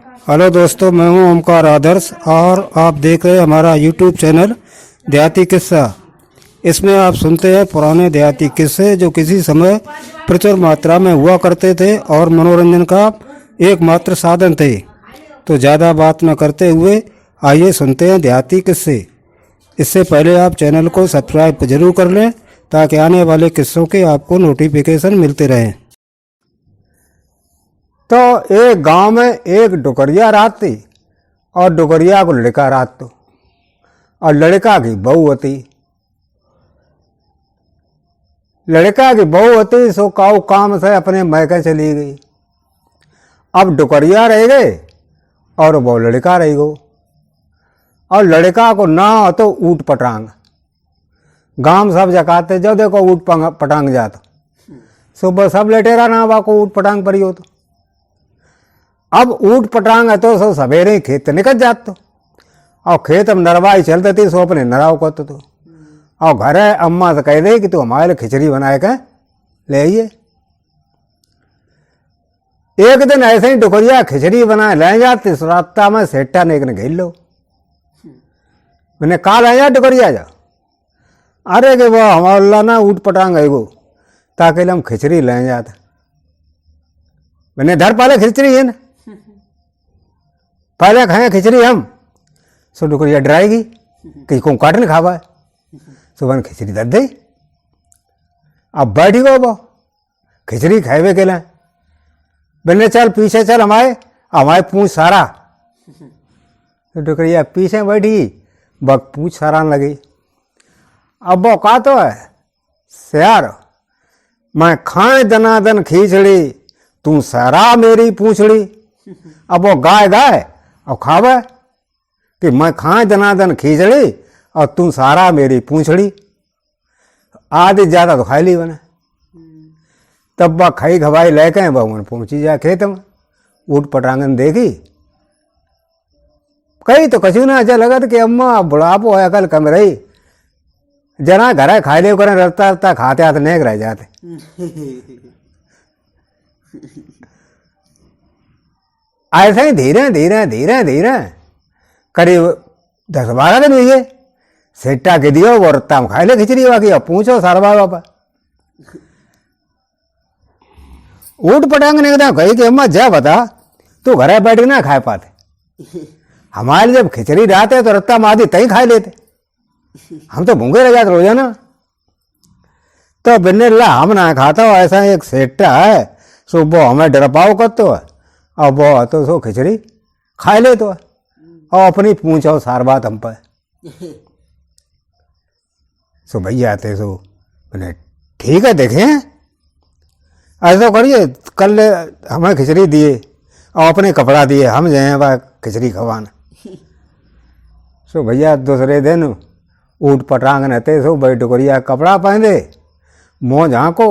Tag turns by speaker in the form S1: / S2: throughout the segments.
S1: Hello दोस्तों, मैं हूं ओमकार आदर्श और आप देख रहे हैं हमारा यूट्यूब चैनल देहाती किस्सा। इसमें आप सुनते हैं पुराने देहाती किस्से जो किसी समय प्रचुर मात्रा में हुआ करते थे और मनोरंजन का एकमात्र साधन थे। तो ज़्यादा बात न करते हुए आइए सुनते हैं देहाती किस्से। इससे पहले आप चैनल को सब्सक्राइब जरूर कर लें ताकि आने वाले किस्सों के आपको नोटिफिकेशन मिलते रहें।
S2: तो एक गांव में एक डुकरिया रात थी और डुकरिया को लड़का रात तो और लड़का की बहू होती। लड़का की बहू होती सो काऊ काम से अपने मैके चली गई। अब डुकरिया रह गए और वो लड़का रह गो। और लड़का को ना हो तो ऊट पटांग। गांव सब जकाते जो देखो ऊट पटांग जाता। सुबह सब लेटेरा ना बा को ऊट पटांग पड़ी हो। तो अब ऊट पटांग है तो सो सवेरे खेत निकल जात तो और खेत में नरवाई चलते थी सो अपने नराव करते तो और घर है अम्मा से कह दे कि तू हमारे लिए खिचड़ी बनाए के ले आइए। एक दिन ऐसे ही डुकरिया खिचड़ी बनाए ले जाते रास्ता में सेठा ने एक ने घेर लो। मैंने कहा ले जा डुकरिया जा। अरे कि वो हमारा ना ऊट पटांग है गो ताकि हम खिचड़ी ले जाते। मैंने धर पाले खिचड़ी है ना पहले खाए खिचड़ी हम। सो डुकरिया डराएगी कि को काट नहीं खावा। सुबह खिचड़ी दे दे। अब बैठी गो वो खिचड़ी खाए के लिए। मैंने चल पीछे चल हमारे पूछ सारा। तो डुकरिया पीछे बैठी बक पूछ सारा लगी। अब वो कहा तो है यार मैं खाए दनादन खिचड़ी तू सारा मेरी पूछड़ी। अब वो गाय गाय और खावे कि मैं खाए दनादन खिचड़ी और तू सारा मेरी पूछड़ी। आधी ज्यादा तो खाई ली बने। तब वह खाई खवाई लेके बहुन पहुंची जा खेत में। ऊट पटांगन देखी कही तो कछु ना अच्छा लगा कि अम्मा बुढ़ापो है कल कम रही जना घर खाई ले करें रफ्ता रफ्ता खाते आते नेक रह जाते। ऐसे ही धीरे धीरे धीरे धीरे करीब 10-12 दिन हुई है। सेट्टा के दियो वो रत्ता में खाई ले खिचड़ी बाकी अब पूछो सारवा बापा। ऊट पटांग ने कही कि अम्मा जा बता तू घर बैठ के ना खा पाते। हमारे जब खिचड़ी डालते तो रत्ता में आधी तई खा लेते। हम तो भूखे रह जाते रोजाना। तो बिन्ने ला हम ना खाता हो ऐसा एक सेट्टा है सो वो हमें डरपाओ करते हो। अब वो तो सो खिचड़ी खा ले तो और अपनी पूछो सार बात हम पर। सो भैया आते सो मैंने ठीक है देखें ऐसा करिए कल हमें खिचड़ी दिए और अपने कपड़ा दिए हम जाए वह खिचड़ी खवाना। सो भैया दूसरे दिन ऊट पटांग रहते सो भाई डुकरिया कपड़ा पहने मुँह झाँको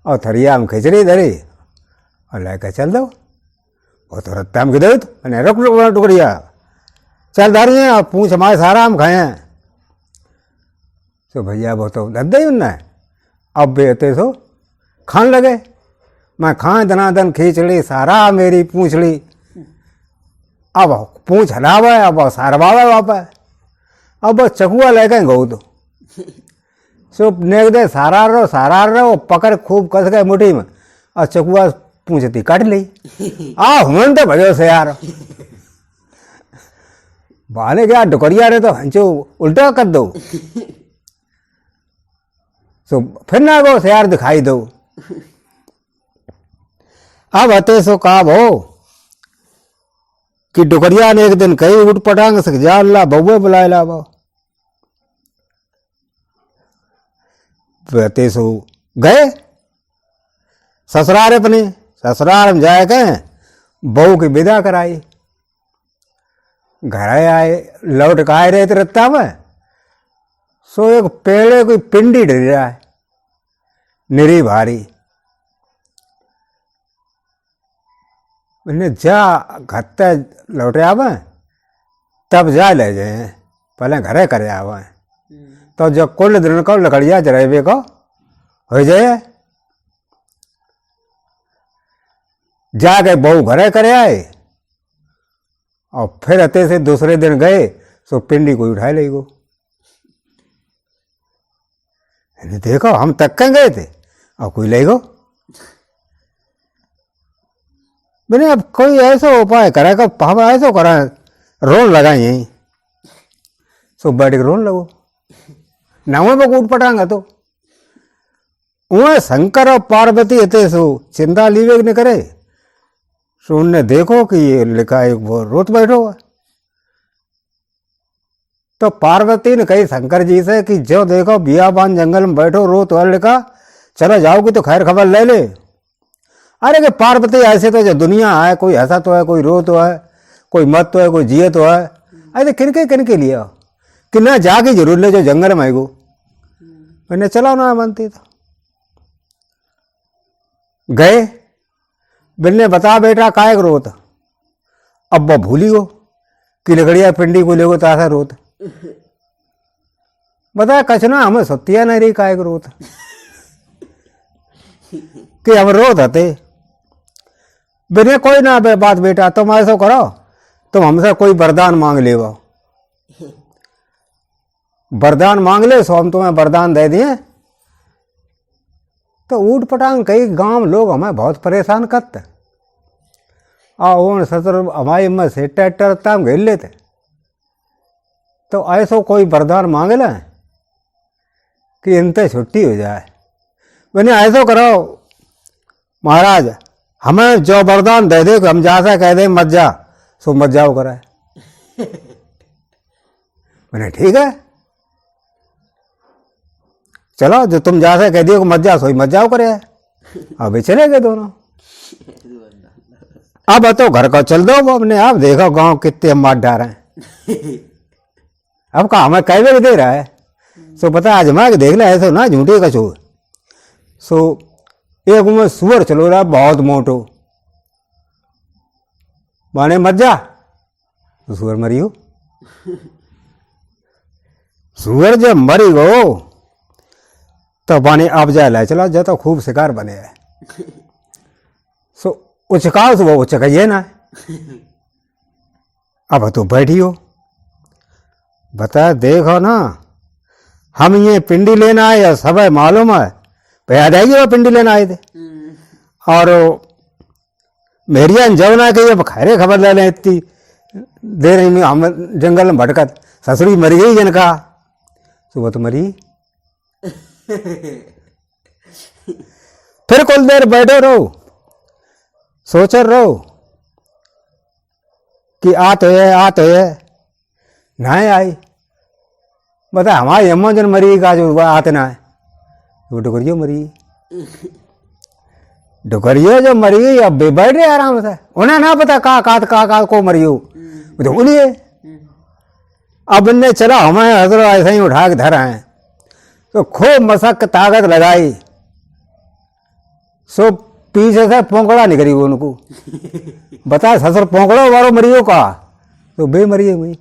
S2: और थरिया में खिचड़ी धरी और लेकर चल दो। वो तो रत्ता में गिर मैंने रुक डुकरिया चल दारिए और पूछ हमारे सारा हम खाए। तो भैया वो तो दे ही ना अब बेते सो खान लगे। मैं खाए दनादन खिचड़ी सारा मेरी पूछड़ी। अब पूछ हलावा अब सारवावा वापा। अब वो चकुआ लेके गऊ तो सो नेक दे सारा रो पकड़ खूब कस गए मुट्ठी में और चकुआ पूछती काट ली। हुन तो भजो से यार बाले क्या डुकरिया रे तो हंचो उल्टा कर दो। सो फिर ना गो से यार दिखाई दो। अब हते सो कहा भो कि डुकरिया ने एक दिन कही उठ पटांग से जा ला बउए बुलाए ला बो। हते सो गए ससुराल अपने ससुराल में जाए के बहू की विदा कराई। घर आए लौट के आए रहे थे रत्ता में सो एक पेड़े कोई पिंडी डर रहा है निरी भारी। मैंने जा घर तक लौटे आवे तब जा ले जाए पहले घरे करे आवे तो जब कुल दिन को लकड़िया जरेबे को हो जाए। जाके बहू घरे करे आए और फिर अते से दूसरे दिन गए सो पिंडी कोई उठाए ले गो। देखो हम तक गए थे और कोई ले गो। मैंने अब कोई ऐसा उपाय करा कि हम ऐसा करा रोन लगाए यहीं सो बैठ के रोन लगो नाव में कूट पटांगा तो वह शंकर और पार्वती इतने सो चिंता लीवे न करे सो उनने देखो कि ये लिखा एक वो रोत बैठो हुआ। तो पार्वती ने कही शंकर जी से कि जो देखो बियाबान जंगल में बैठो रोत वाले लिखा चलो जाओगी तो खैर खबर ले ले। अरे कि पार्वती ऐसे तो जो दुनिया है कोई हंसा तो है कोई रो तो है कोई मत तो है कोई जिए तो है ऐसे किनके लिए कि ना जाके जरूर ले जो जंगल में आएगो। मैंने चला ना मानती तो गए बिन्ने बता बेटा काहे रोत अब वो भूली हो कि लकड़िया पिंडी को लेगो तासा रोत बता कचना हमें सत्या नहीं रही काहे रोत कि हम रोत हते बिने कोई ना बात बेटा तुम ऐसा करो तुम हमसे कोई वरदान मांग ले वरदान मांग ले सो हम तुम्हें वरदान दे दिए। तो ऊट पटांग कई गांव लोग हमें बहुत परेशान करते और ससुर हमारी में से ट्रैक्टर तम घेर लेते। तो ऐसा कोई वरदान मांग लें कि इनसे छुट्टी हो जाए। मैंने ऐसा करो महाराज हमें जो वरदान दे दे हम जैसा कह दे मत जा सो मत जाओ कराए। मैंने ठीक है चलो जो तुम जैसा कह दियो मत जा सोई मत जाओ करे। अभी चले गए दोनों। अब तो घर को चल दो अपने आप देखो गांव कितने मार डाल रहे हैं। अब कहा हमें कह दे रहा है सो पता आजमा के देख ले ऐसा ना झूठे का चोर सो एक में सुअर चलो रहा बहुत मोटो बाने मत जा तो सुअर मरी हो। सुअर जब मरी गो तो बाने अब जा ला चला जा तो खूब शिकार बने है सो उचकाओ तो वो उचकाइए ना। अब तो बैठी हो बता देखो ना हम ये पिंडी लेना आए या सब मालूम है याद आएगी वो पिंडी लेना आए थे और मेरिया जवना के ये खैरे खबर ले लें इतनी देर में हम जंगल में भटकत ससुरी मरी गई जिनका सुबह तो मरी। फिर कुछ देर बैठे रहो सोच रहो कि आ तो है ना आई बता हमारी अम्मा जन मरी का जो आते ना है वो डुकरियो मरी डुकरियो जो मरी अब बैठ रहे आराम से उन्हें ना पता का को मरियो तो बोलिए। अब इनने चला हमें हजरो ऐसे ही उठा के धर आए तो खूब मशक ताकत लगाई सो पीछे से पोंकड़ा निकली वो उनको बता ससुर पोंकड़ो वारो मरियो का तो बे मरिए हुई।